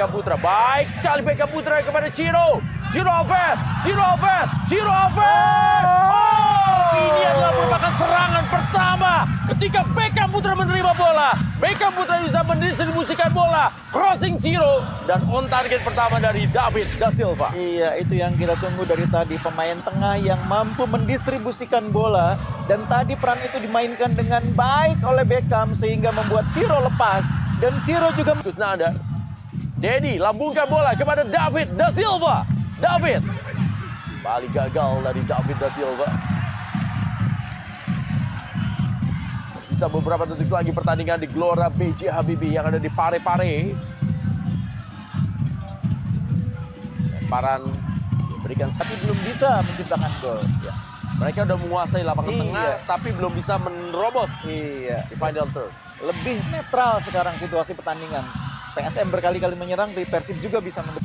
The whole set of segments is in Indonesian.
Beckham Putra. Baik sekali Beckham Putra kepada Ciro. Ciro Alves. Ini adalah merupakan serangan pertama ketika Beckham Putra menerima bola. Beckham Putra bisa mendistribusikan bola. Crossing Ciro. Dan on target pertama dari David da Silva. Iya, itu yang kita tunggu dari tadi. Pemain tengah yang mampu mendistribusikan bola. Dan tadi peran itu dimainkan dengan baik oleh Beckham sehingga membuat Ciro lepas. Dan Ciro juga... Kusnandar. Dedi lambungkan bola kepada David da Silva. David. Balik gagal dari David da Silva. Sisa beberapa detik lagi pertandingan di Gelora B.J. Habibie yang ada di Parepare. Lemparan diberikan, Tapi belum bisa menciptakan gol. ya. Mereka udah menguasai lapangan tengah, tapi belum bisa menerobos Iya. di final third. Lebih netral sekarang situasi pertandingan. PSM berkali-kali menyerang, tapi Persib juga bisa Dan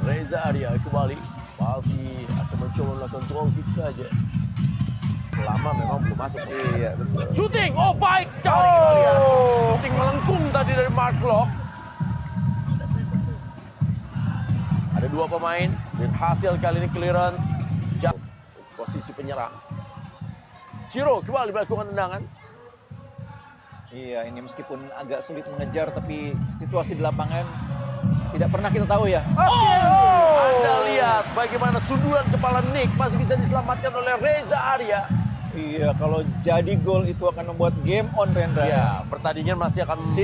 Reza Arya kembali masih akan mencoba melakukan goal kick saja. Lama memang belum masuk. Iya, betul. Shooting, oh baik sekali kita lihat. Shooting melengkung tadi dari Mark Locke. Ada dua pemain, berhasil kali ini clearance. Jauh posisi penyerang. Ciro kembali melakukan tendangan. Iya, ini meskipun agak sulit mengejar, tapi situasi di lapangan tidak pernah kita tahu ya. Anda lihat bagaimana sundulan kepala Nick masih bisa diselamatkan oleh Reza Arya. Iya, kalau jadi gol itu akan membuat game on, Rendra. Ya, pertandingan masih akan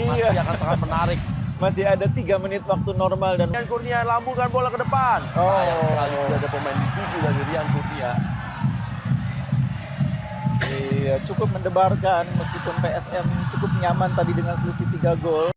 sangat menarik. Masih ada 3 menit waktu normal dan Rian Kurnia lambungkan bola ke depan. Sayang sekali tidak ada pemain 7 dari Rian Kurnia. iya, cukup mendebarkan meskipun PSM cukup nyaman tadi dengan selisih 3 gol.